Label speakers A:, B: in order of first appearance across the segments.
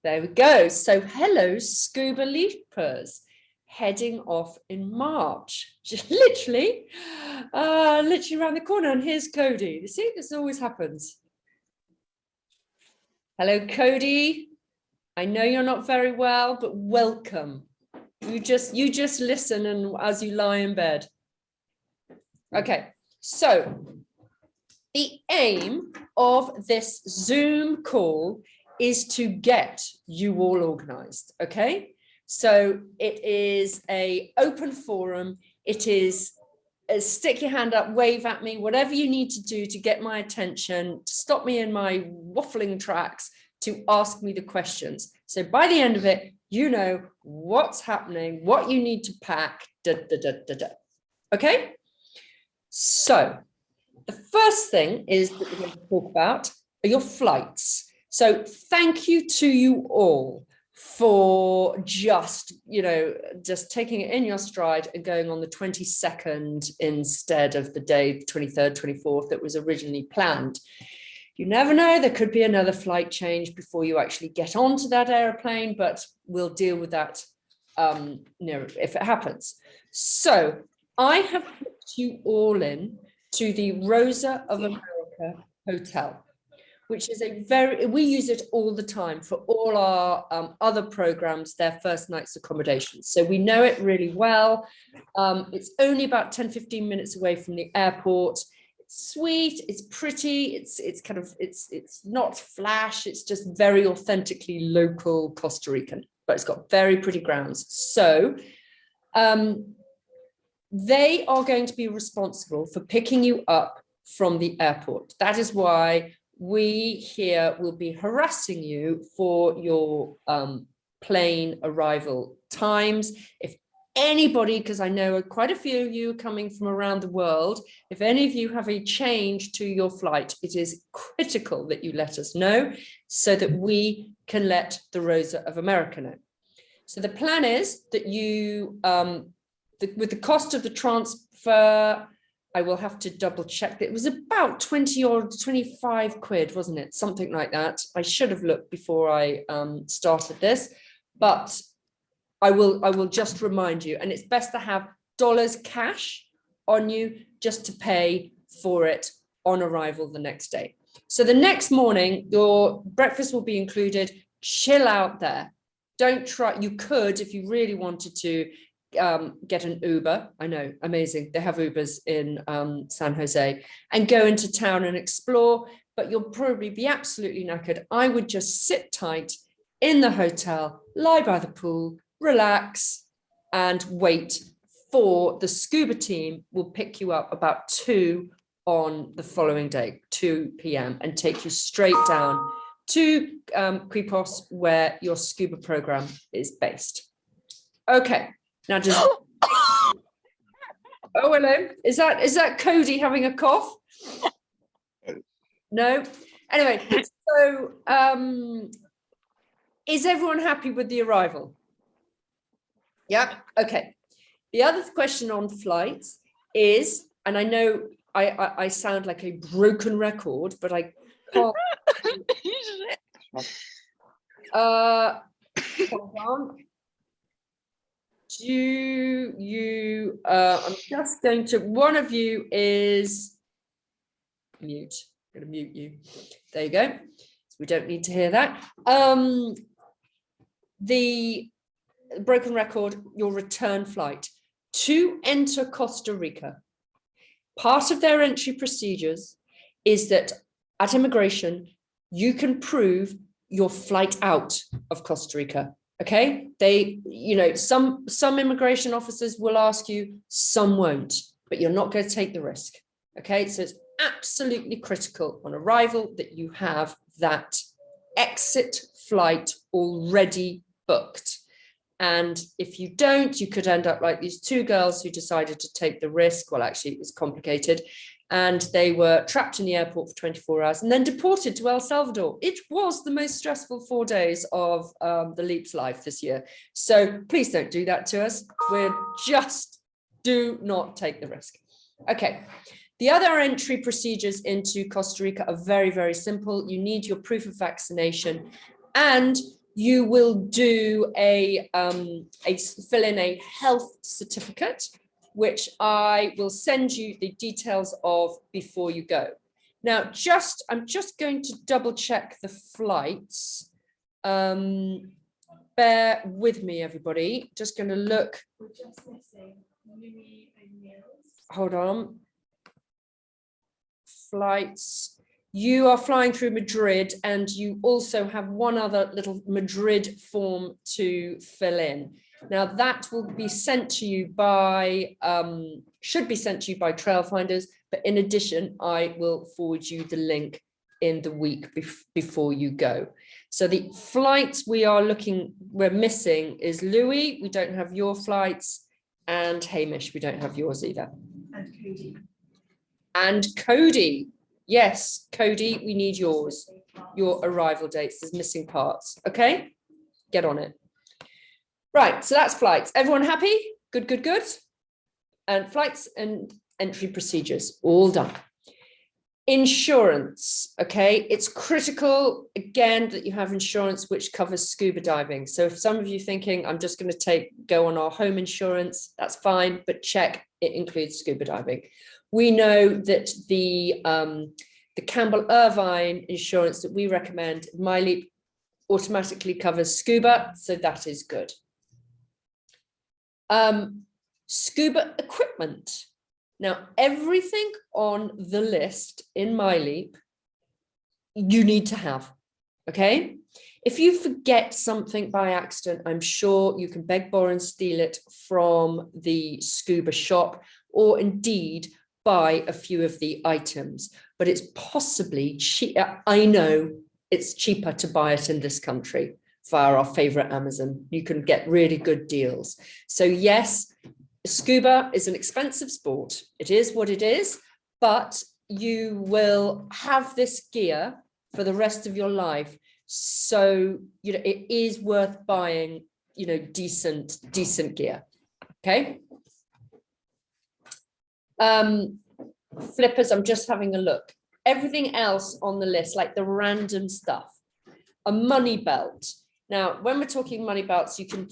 A: There we go. So hello, Scuba Leapers, heading off in March. Just literally around the corner. And here's Cody. You see, this always happens. Hello, Cody. I know you're not very well, but welcome. You just listen and as you lie in bed. Okay, so the aim of this Zoom call is to get you all organized, okay? So it is an open forum. It is stick your hand up, wave at me, whatever you need to do to get my attention, to stop me in my waffling tracks, to ask me the questions. So by the end of it, you know what's happening, what you need to pack, okay? So the first thing is that we're going to talk about are your flights. So thank you to you all for just taking it in your stride and going on the 22nd instead of the day, 23rd, 24th that was originally planned. You never know, there could be another flight change before you actually get onto that airplane, but we'll deal with that if it happens. So I have put you all in to the Rosa of America Hotel, which is we use it all the time for all our other programs, their first night's accommodations. So we know it really well. It's only about 10, 15 minutes away from the airport. It's sweet, it's pretty, it's not flash, it's just very authentically local Costa Rican, but it's got very pretty grounds. So they are going to be responsible for picking you up from the airport. That is why we here will be harassing you for your plane arrival times. If anybody, because I know quite a few of you are coming from around the world, if any of you have a change to your flight, it is critical that you let us know so that we can let the Rosa of America know. So the plan is that you, with the cost of the transfer, I will have to double check that it was about 20 or 25 quid, wasn't it? Something like that. I should have looked before I started this, but I will just remind you, and it's best to have dollars cash on you just to pay for it on arrival the next day. So the next morning, your breakfast will be included. Chill out there. Don't try, you could, if you really wanted to, get an Uber. I know, amazing. They have Ubers in San Jose, and go into town and explore, but you'll probably be absolutely knackered. I would just sit tight in the hotel, lie by the pool, relax, and wait for the scuba team will pick you up about 2 on the following day, 2 p.m. and take you straight down to Quipos, where your scuba program is based. Okay. Now just oh hello, is that Cody having a cough? No. Anyway, so is everyone happy with the arrival? Yeah. Okay. The other question on flights is, and I know I sound like a broken record, but I can't. Hold on. Do you, I'm just going to, one of you is mute. I'm going to mute you. There you go. So we don't need to hear that. The broken record, your return flight to enter Costa Rica. Part of their entry procedures is that at immigration, you can prove your flight out of Costa Rica. Okay, they, some immigration officers will ask you, some won't, but you're not going to take the risk. Okay, so it's absolutely critical on arrival that you have that exit flight already booked. And if you don't, you could end up like these 2 girls who decided to take the risk. Well, actually, it was complicated. And they were trapped in the airport for 24 hours and then deported to El Salvador. It was the most stressful 4 days of the Leap's life this year. So please don't do that to us. Do not take the risk. Okay. The other entry procedures into Costa Rica are very, very simple. You need your proof of vaccination and you will do fill in a health certificate, which I will send you the details of before you go. Now, I'm just going to double check the flights. Bear with me, everybody. Just going to look.
B: We're just missing Louis and Nils.
A: Hold on. Flights. You are flying through Madrid, and you also have one other little Madrid form to fill in. Now that will be sent to you by, should be sent to you by Trailfinders, but in addition, I will forward you the link in the week before you go. So the flights we're missing is Louis, we don't have your flights, and Hamish, we don't have yours either.
B: And Cody.
A: And Cody, yes, Cody, we need yours, your arrival dates, there's missing parts, okay? Get on it. Right, so that's flights. Everyone happy? Good, good, good. And flights and entry procedures, all done. Insurance, okay? It's critical, again, that you have insurance which covers scuba diving. So if some of you thinking, I'm just going to go on our home insurance, that's fine, but check it includes scuba diving. We know that the Campbell Irvine insurance that we recommend, MyLeap, automatically covers scuba, so that is good. Scuba equipment. Now, everything on the list in MyLeap, you need to have, okay? If you forget something by accident, I'm sure you can beg, borrow and steal it from the scuba shop, or indeed buy a few of the items, but it's possibly cheap. I know it's cheaper to buy it in this country via our favorite Amazon. You can get really good deals. So yes, scuba is an expensive sport. It is what it is, but you will have this gear for the rest of your life. So, it is worth buying, decent gear. Okay. Flippers, I'm just having a look. Everything else on the list, like the random stuff, a money belt. Now, when we're talking money belts, you can,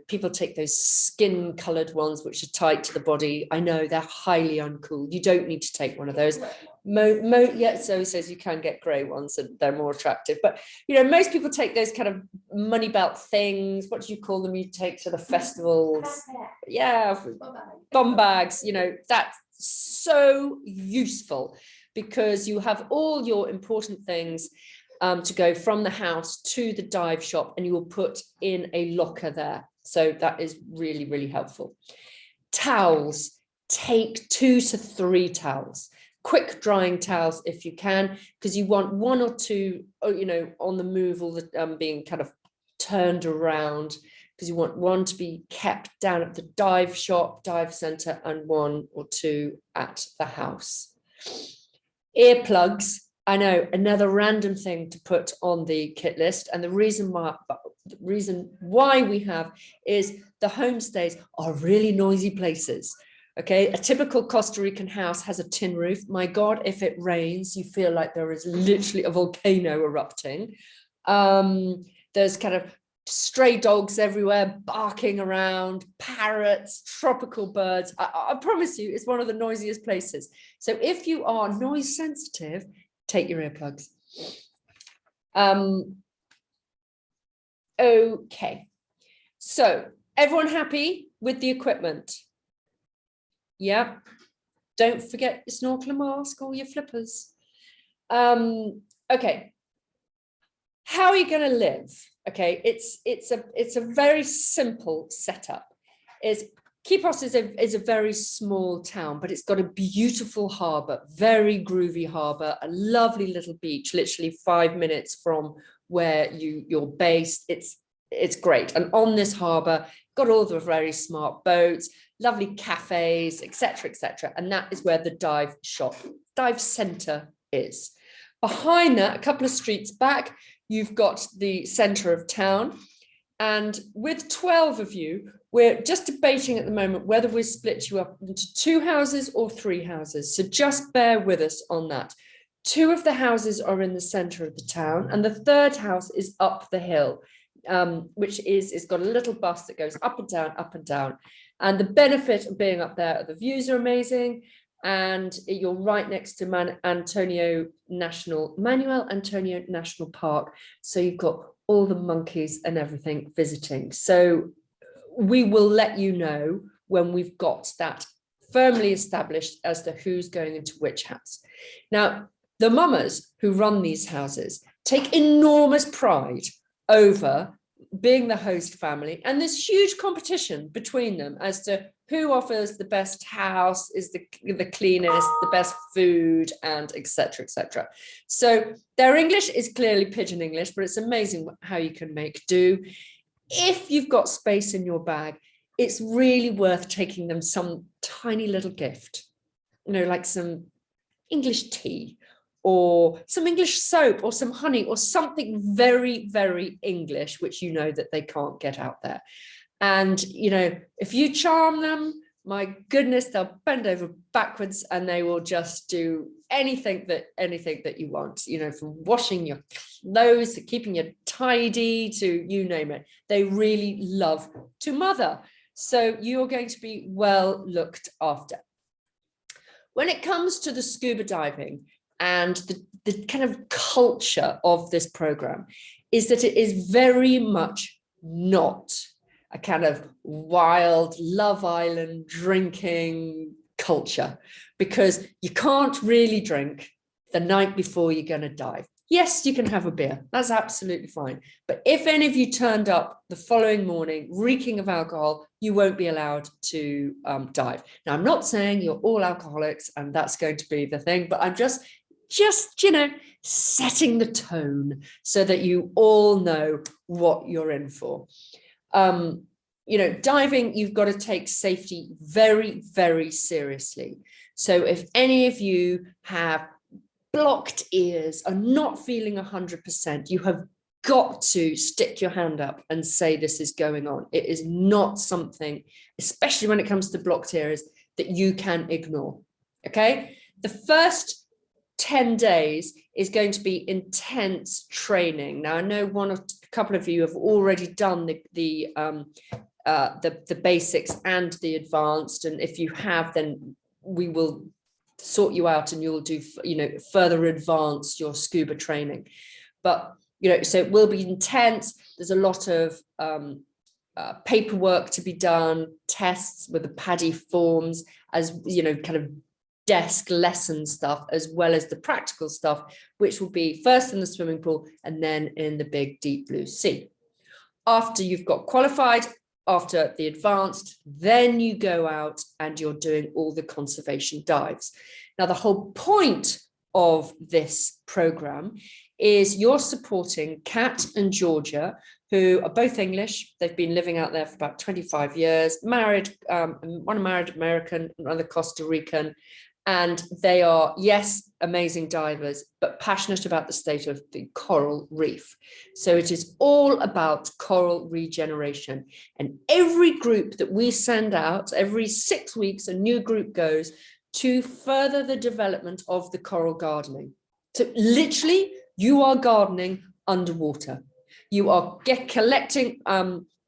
A: people take those skin colored ones, which are tight to the body. I know they're highly uncool. You don't need to take one of those. Yeah, so he says you can get grey ones and they're more attractive. But, most people take those kind of money belt things. What do you call them? You take to the festivals. Yeah, bum bags, that's so useful because you have all your important things to go from the house to the dive shop, and you will put in a locker there. So that is really, really helpful. Towels, take 2 to 3 towels, quick drying towels if you can, because you want 1 or 2, on the move, all the being kind of turned around, because you want 1 to be kept down at the dive shop, dive center, and 1 or 2 at the house. Earplugs. I know, another random thing to put on the kit list. And the reason why we have is the homestays are really noisy places. Okay, a typical Costa Rican house has a tin roof. My God, if it rains, you feel like there is literally a volcano erupting. There's kind of stray dogs everywhere barking around, parrots, tropical birds. I promise you, it's one of the noisiest places. So if you are noise sensitive, take your earplugs. Okay, so everyone happy with the equipment? Yeah, don't forget your snorkel and mask or your flippers. Okay, how are you going to live? Okay, it's a very simple setup. Quipos is a very small town, but it's got a beautiful harbour, very groovy harbour, a lovely little beach, literally 5 minutes from where you're based. It's great. And on this harbour, got all the very smart boats, lovely cafes, etc., etc. And that is where the dive centre is. Behind that, a couple of streets back, you've got the centre of town. And with 12 of you, we're just debating at the moment whether we split you up into 2 houses or 3 houses. So just bear with us on that. 2 of the houses are in the centre of the town, and the 3rd house is up the hill. which it's got a little bus that goes up and down, up and down. And the benefit of being up there, the views are amazing. And you're right next to Manuel Antonio National Park. So you've got all the monkeys and everything visiting. So we will let you know when we've got that firmly established as to who's going into which house. Now, the mamas who run these houses take enormous pride over being the host family, and there's huge competition between them as to who offers the best house, is the cleanest, the best food, and etc., etc. So their English is clearly pidgin English, but it's amazing how you can make do. If you've got space in your bag, it's really worth taking them some tiny little gift, like some English tea, or some English soap, or some honey, or something very, very English, which that they can't get out there. And, if you charm them, my goodness, they'll bend over backwards and they will just do anything that you want, from washing your clothes to keeping you tidy to you name it. They really love to mother. So you're going to be well looked after. When it comes to the scuba diving, and the kind of culture of this program is that it is very much not a kind of wild Love Island drinking culture, because you can't really drink the night before you're going to dive. Yes, you can have a beer. That's absolutely fine. But if any of you turned up the following morning reeking of alcohol, you won't be allowed to dive. Now, I'm not saying you're all alcoholics and that's going to be the thing, but I'm just setting the tone so that you all know what you're in for. Diving, you've got to take safety very, very seriously. So if any of you have blocked ears, are not feeling 100%, you have got to stick your hand up and say this is going on. It is not something, especially when it comes to blocked ears, that you can ignore. Okay, the first 10 days is going to be intense training. Now, I know a couple of you have already done the basics and the advanced, and if you have, then we will sort you out and you'll do further advance your scuba training. But so it will be intense. There's a lot of paperwork to be done, tests with the PADI forms, as kind of desk lesson stuff, as well as the practical stuff, which will be first in the swimming pool and then in the big deep blue sea. After you've got qualified, after the advanced, then you go out and you're doing all the conservation dives. Now, the whole point of this program is you're supporting Kat and Georgia, who are both English. They've been living out there for about 25 years, married, one married American, another Costa Rican. And they are, yes, amazing divers, but passionate about the state of the coral reef. So it is all about coral regeneration. And every group that we send out, every 6 weeks, a new group goes to further the development of the coral gardening. So literally, you are gardening underwater. You are collecting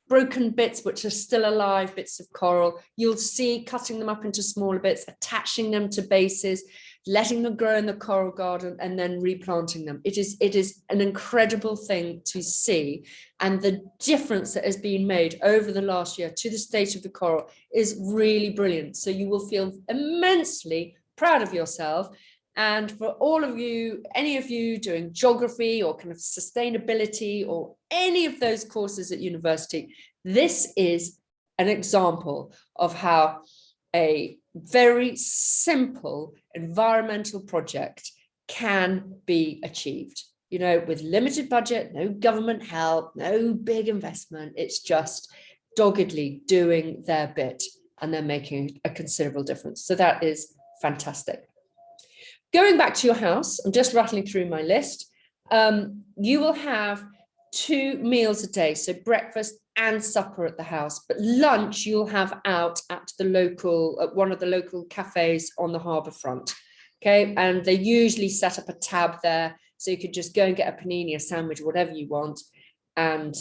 A: broken bits which are still alive, bits of coral. You'll see cutting them up into smaller bits, attaching them to bases, letting them grow in the coral garden, and then replanting them. It is an incredible thing to see. And the difference that has been made over the last year to the state of the coral is really brilliant. So you will feel immensely proud of yourself. And for all of you, any of you doing geography or kind of sustainability or any of those courses at university, this is an example of how a very simple environmental project can be achieved, with limited budget, no government help, no big investment. It's just doggedly doing their bit, and they're making a considerable difference. So that is fantastic. Going back to your house, I'm just rattling through my list. You will have 2 meals a day, so breakfast and supper at the house. But lunch you'll have out at one of the local cafes on the harbour front. Okay, and they usually set up a tab there, so you could just go and get a panini, a sandwich, whatever you want. and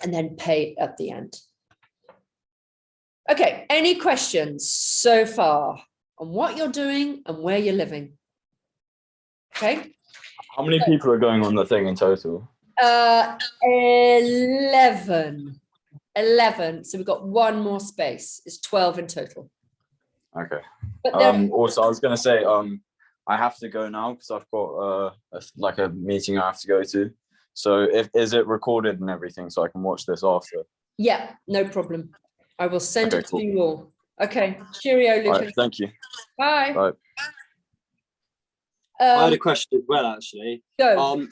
A: then pay at the end. Okay, any questions so far on what you're doing and where you're living? Okay.
C: How many people are going on the thing in total?
A: 11. So we've got one more space. It's 12 in total.
C: Okay.
A: But there,
C: Also, I was going to say, I have to go now because I've got a meeting I have to go to. So is it recorded and everything so I can watch this after?
A: yeah, no problem. I will send
C: Okay,
A: it
C: cool.
A: to you all. Okay. Cheerio, Lucas.
C: All right, thank you.
A: Bye.
C: Bye.
D: I had a question as well, actually.
A: Go.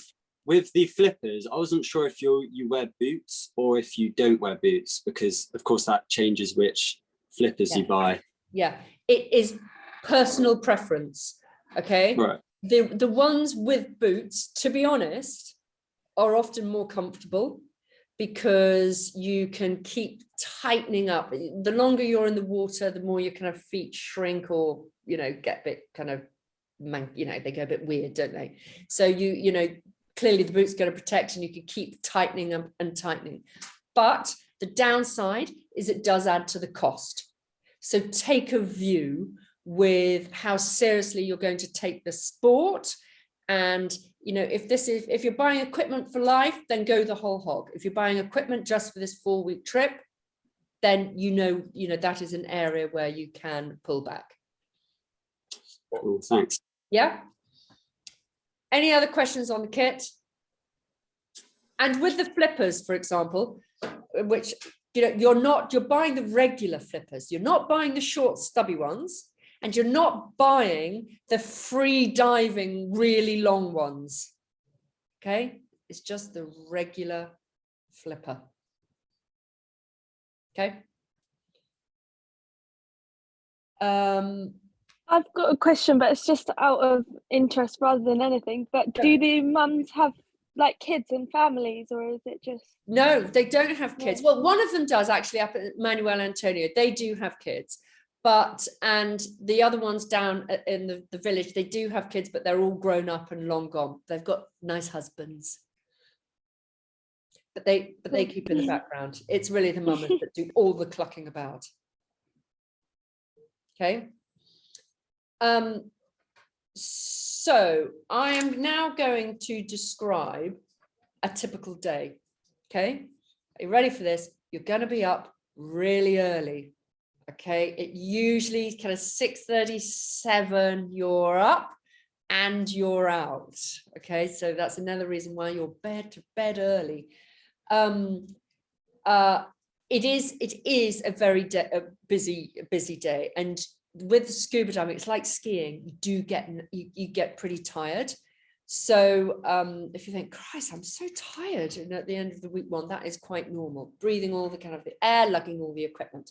D: With the flippers, I wasn't sure if you wear boots or if you don't wear boots, because of course that changes which flippers you buy.
A: Yeah, it is personal preference. Okay.
D: Right.
A: The ones with boots, to be honest, are often more comfortable because you can keep tightening up. The longer you're in the water, the more your kind of feet shrink or, get a bit kind of, they go a bit weird, don't they? So clearly the boot's going to protect and you can keep tightening them and tightening. But the downside is it does add to the cost. So take a view with how seriously you're going to take the sport. And, if you're buying equipment for life, then go the whole hog. If you're buying equipment just for this 4-week trip, then, that is an area where you can pull back.
D: Cool, thanks.
A: Yeah. Any other questions on the kit? And with the flippers, for example, which, you're buying the regular flippers. You're not buying the short stubby ones. And you're not buying the free diving, really long ones. Okay. It's just the regular flipper. Okay.
E: I've got a question, but it's just out of interest rather than anything. But do the mums have like kids and families, or is it just?
A: No, they don't have kids. Well, one of them does actually up at Manuel Antonio. They do have kids, and the other ones down in the village, they do have kids, but they're all grown up and long gone. They've got nice husbands. But they keep in the background. It's really the mamas that do all the clucking about. Okay. So I am now going to describe a typical day. Okay. Are you ready for this? You're going to be up really early. Okay. It usually kind of 6:37, you're up and you're out. Okay. So that's another reason why you're to bed early. It is a very busy day, and with scuba diving, it's like skiing. You get pretty tired. So if you think, Christ, I'm so tired, and at the end of the week one, that is quite normal. Breathing all the kind of the air, lugging all the equipment.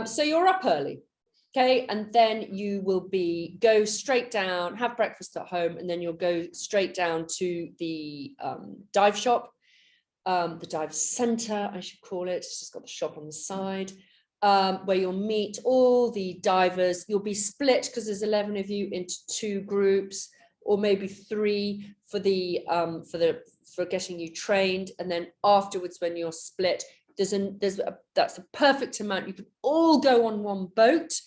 A: So you're up early, okay, and then you will go straight down, have breakfast at home, and then you'll go straight down to the dive shop. The dive center, I should call it. It's just got the shop on the side, where you'll meet all the divers. You'll be split because there's 11 of you into 2 groups, or maybe 3 for getting you trained. And then afterwards, when you're split, that's a perfect amount. You can all go on one boat,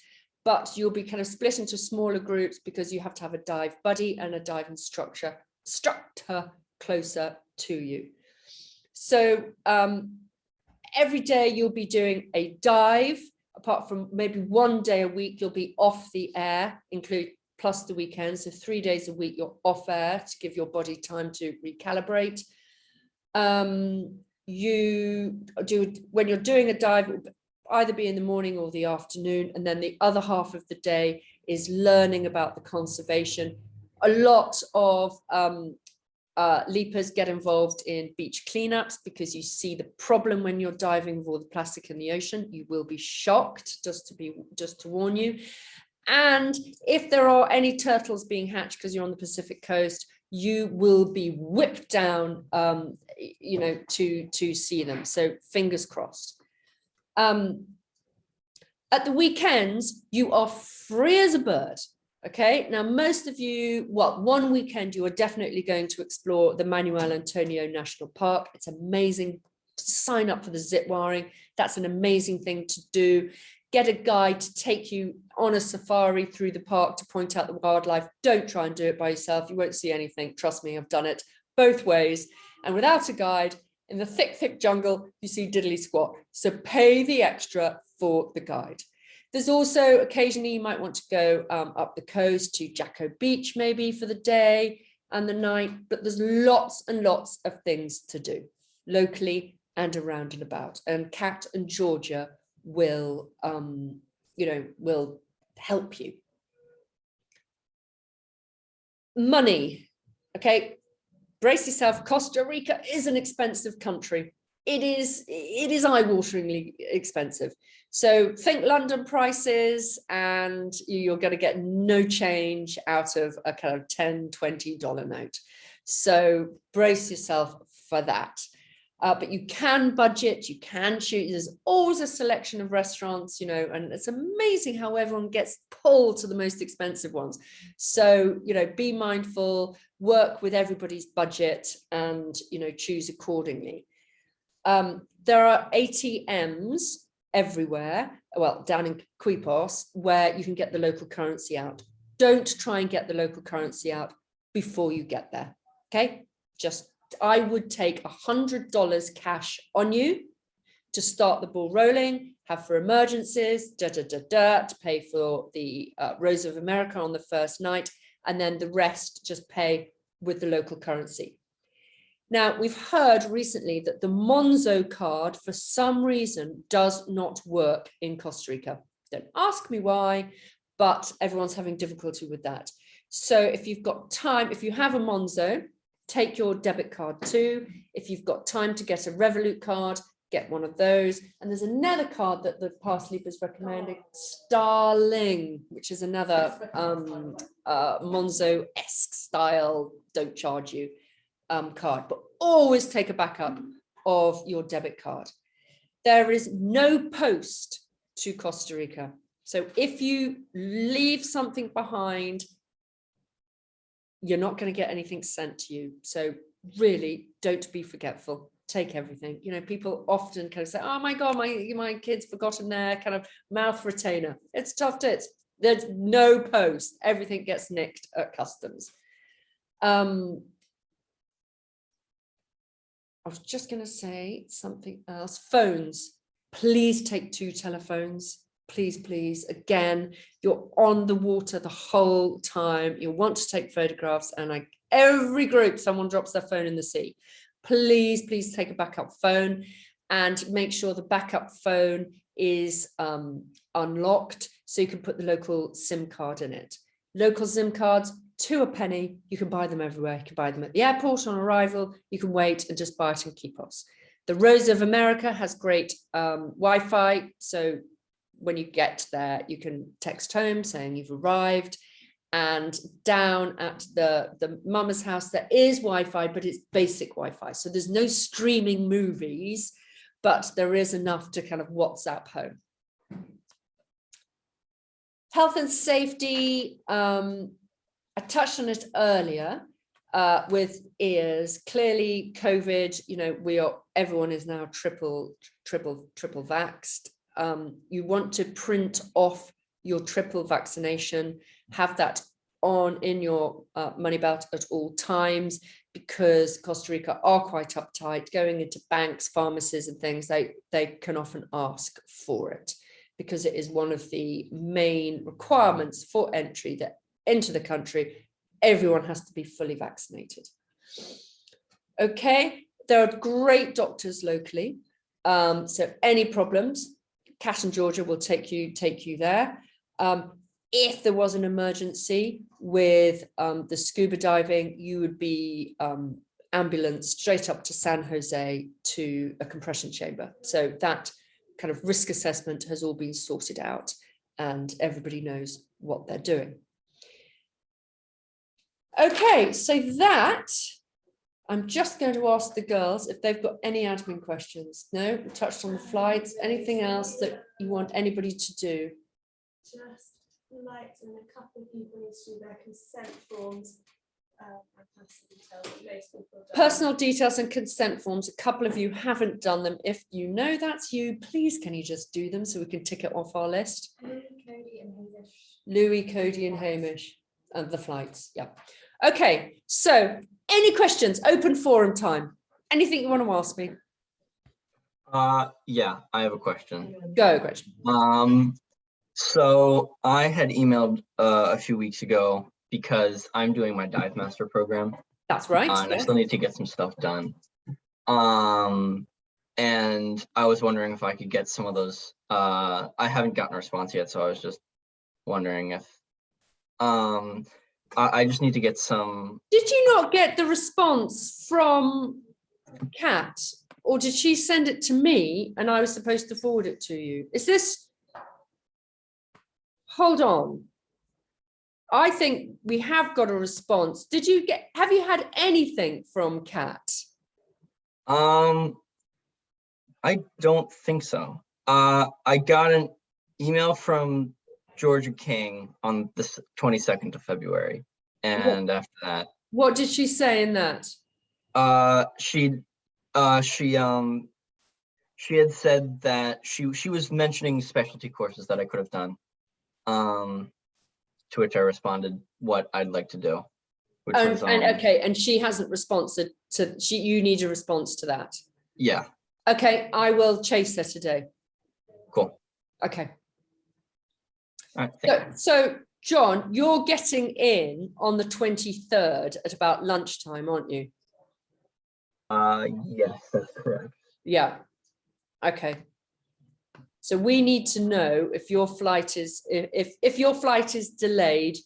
A: but you'll be kind of split into smaller groups because you have to have a dive buddy and a dive instructor closer to you. So every day you'll be doing a dive, apart from maybe 1 day a week, you'll be off the air, plus the weekends. So 3 days a week, you're off air to give your body time to recalibrate. When you're doing a dive, it will either be in the morning or the afternoon. And then the other half of the day is learning about the conservation. A lot of leapers get involved in beach cleanups because you see the problem when you're diving with all the plastic in the ocean. You will be shocked, just to warn you. And if there are any turtles being hatched because you're on the Pacific coast, you will be whipped down, to see them. So fingers crossed. At the weekends, you are free as a bird. Okay, now most of you, well, one weekend you are definitely going to explore the Manuel Antonio National Park. It's amazing. Sign up for the zip wiring. That's an amazing thing to do. Get a guide to take you on a safari through the park to point out the wildlife. Don't try and do it by yourself. You won't see anything. Trust me, I've done it both ways. And without a guide, in the thick, thick jungle, you see diddly squat. So pay the extra for the guide. There's also occasionally you might want to go up the coast to Jacko Beach, maybe for the day and the night, but there's lots and lots of things to do locally and around and about. And Kat and Georgia will, will help you. Money, okay, brace yourself. Costa Rica is an expensive country. It is eye-wateringly expensive. So think London prices and you're going to get no change out of a kind of $10, $20 note. So brace yourself for that. But you can budget, you can choose. There's always a selection of restaurants, and it's amazing how everyone gets pulled to the most expensive ones. So, be mindful, work with everybody's budget and, choose accordingly. There are ATMs everywhere, well, down in Quipos, where you can get the local currency out. Don't try and get the local currency out before you get there, okay? I would take $100 cash on you to start the ball rolling, have for emergencies, to pay for the Rosa of America on the first night, and then the rest just pay with the local currency. Now, we've heard recently that the Monzo card, for some reason, does not work in Costa Rica. Don't ask me why, but everyone's having difficulty with that. So if you've got time, if you have a Monzo, take your debit card too. If you've got time to get a Revolut card, get one of those. And there's another card that the Parsleep is recommending, Starling, which is another Monzo-esque style, don't charge you card, but always take a backup of your debit card. There is no post to Costa Rica. So if you leave something behind, you're not going to get anything sent to you. So really don't be forgetful. Take everything. People often kind of say, oh my God, my kid's forgotten their kind of mouth retainer. It's tough tits. There's no post. Everything gets nicked at customs. I was just going to say something else. Phones. Please take 2 telephones. Please, please. Again, you're on the water the whole time. You want to take photographs, and every group, someone drops their phone in the sea. Please, please take a backup phone and make sure the backup phone is unlocked so you can put the local SIM card in it. Local SIM cards, 2 a penny. You can buy them everywhere. You can buy them at the airport on arrival. You can wait and just buy it in Quipos. The Rosa of America has great Wi-Fi. So when you get there, you can text home saying you've arrived. And down at the mama's house, there is Wi-Fi, but it's basic Wi-Fi. So there's no streaming movies, but there is enough to kind of WhatsApp home. Health and safety, I touched on it earlier with ears. Clearly, COVID, everyone is now triple vaxxed. You want to print off your triple vaccination, have that in your money belt at all times, because Costa Rica are quite uptight. Going into banks, pharmacies and things, they can often ask for it, because it is one of the main requirements for entry into the country. Everyone has to be fully vaccinated. Okay, there are great doctors locally. So any problems, Kat and Georgia will take you there. If there was an emergency with the scuba diving, you would be ambulanced straight up to San Jose to a compression chamber. So that kind of risk assessment has all been sorted out and everybody knows what they're doing. Okay, so that, I'm just going to ask the girls if they've got any admin questions. No, we touched on the flights. Anything else that you want anybody to do?
B: Just flights, and a couple of people need to do their consent forms and personal details. But most people have done
A: Personal details and consent forms. A couple of you haven't done them. If you know that's you, please can you just do them so we can tick it off our list?
B: Louis, Cody, and Hamish.
A: Louis, Cody, and Hamish, and the flights. Yeah. Okay. So, any questions? Open forum time. Anything you want to ask me?
F: Yeah, I have a question.
A: Go, Gretchen.
F: So I had emailed a few weeks ago because I'm doing my dive master program,
A: That's right.
F: and I
A: Yeah.
F: still need to get some stuff done. And I was wondering if I could get some of those. I haven't gotten a response yet, so I was just wondering if I just need to get some.
A: Did you not get the response from Kat, or did she send it to me and I was supposed to forward it to you? Is this? Hold on. I think we have got a response. Did you get? Have you had anything from Kat?
F: I don't think so. I got an email from Georgia King on the 22nd of February, and after that,
A: What did she say in that?
F: she had said that she was mentioning specialty courses that I could have done. To which I responded what I'd like to do. Which was,
A: Okay, and she hasn't responded to you need a response to that.
F: Yeah.
A: Okay, I will chase her today.
F: Cool.
A: Okay.
F: All right.
A: So John, you're getting in on the 23rd at about lunchtime, aren't you?
F: Yes, that's correct.
A: Yeah. Okay. So we need to know if your flight is if your flight is delayed,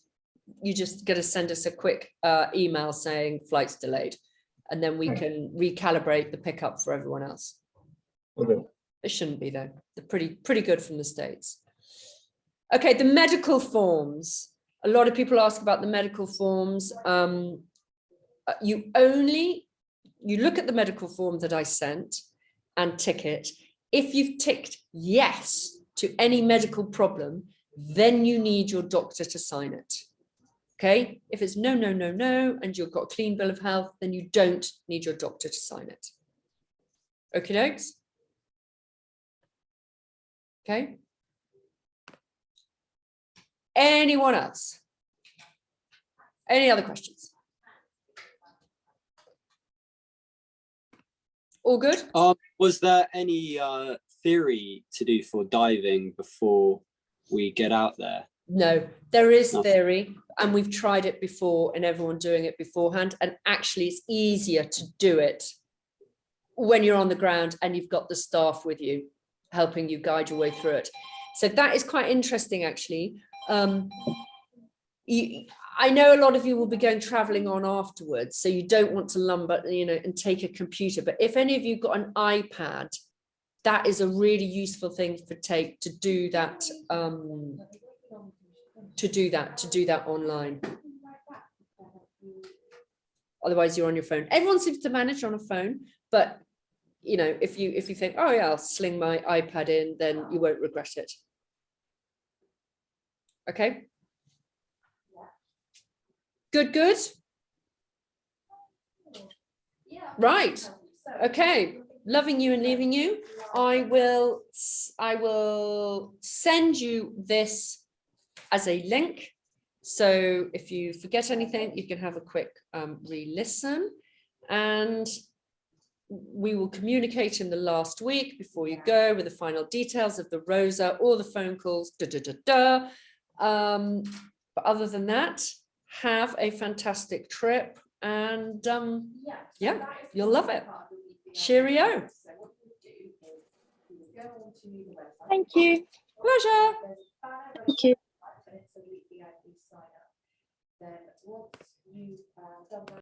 A: you just got to send us a quick email saying flight's delayed, and then we can recalibrate the pickup for everyone else.
F: Okay.
A: It shouldn't be though. They're pretty good from the States. Okay, the medical forms. A lot of people ask about the medical forms. You look at the medical form that I sent and tick it. If you've ticked yes to any medical problem, then you need your doctor to sign it. Okay, if it's no, no, no, no, and you've got a clean bill of health, then you don't need your doctor to sign it. Okay, dokes? Okay. Anyone else? Any other questions? All good?
D: Was there any theory to do for diving before we get out there?
A: No, there is
D: Nothing.
A: theory, and we've tried it before and everyone doing it beforehand. And actually it's easier to do it when you're on the ground and you've got the staff with you, helping you guide your way through it. So that is quite interesting, actually. I know a lot of you will be going traveling on afterwards, so you don't want to lumber, and take a computer. But if any of you got an iPad, that is a really useful thing to do that. To do that online. Otherwise, you're on your phone. Everyone seems to manage on a phone, but if you think, oh yeah, I'll sling my iPad in, then you won't regret it. Okay. Good. Right. Okay. Loving you and leaving you. I will send you this as a link. So if you forget anything, you can have a quick re-listen, and we will communicate in the last week before you go with the final details of the Rosa, all the phone calls, But other than that, have a fantastic trip, and yeah, you'll love it. Cheerio.
E: Thank you.
A: Pleasure.
E: Thank you.
B: Then once you've done that.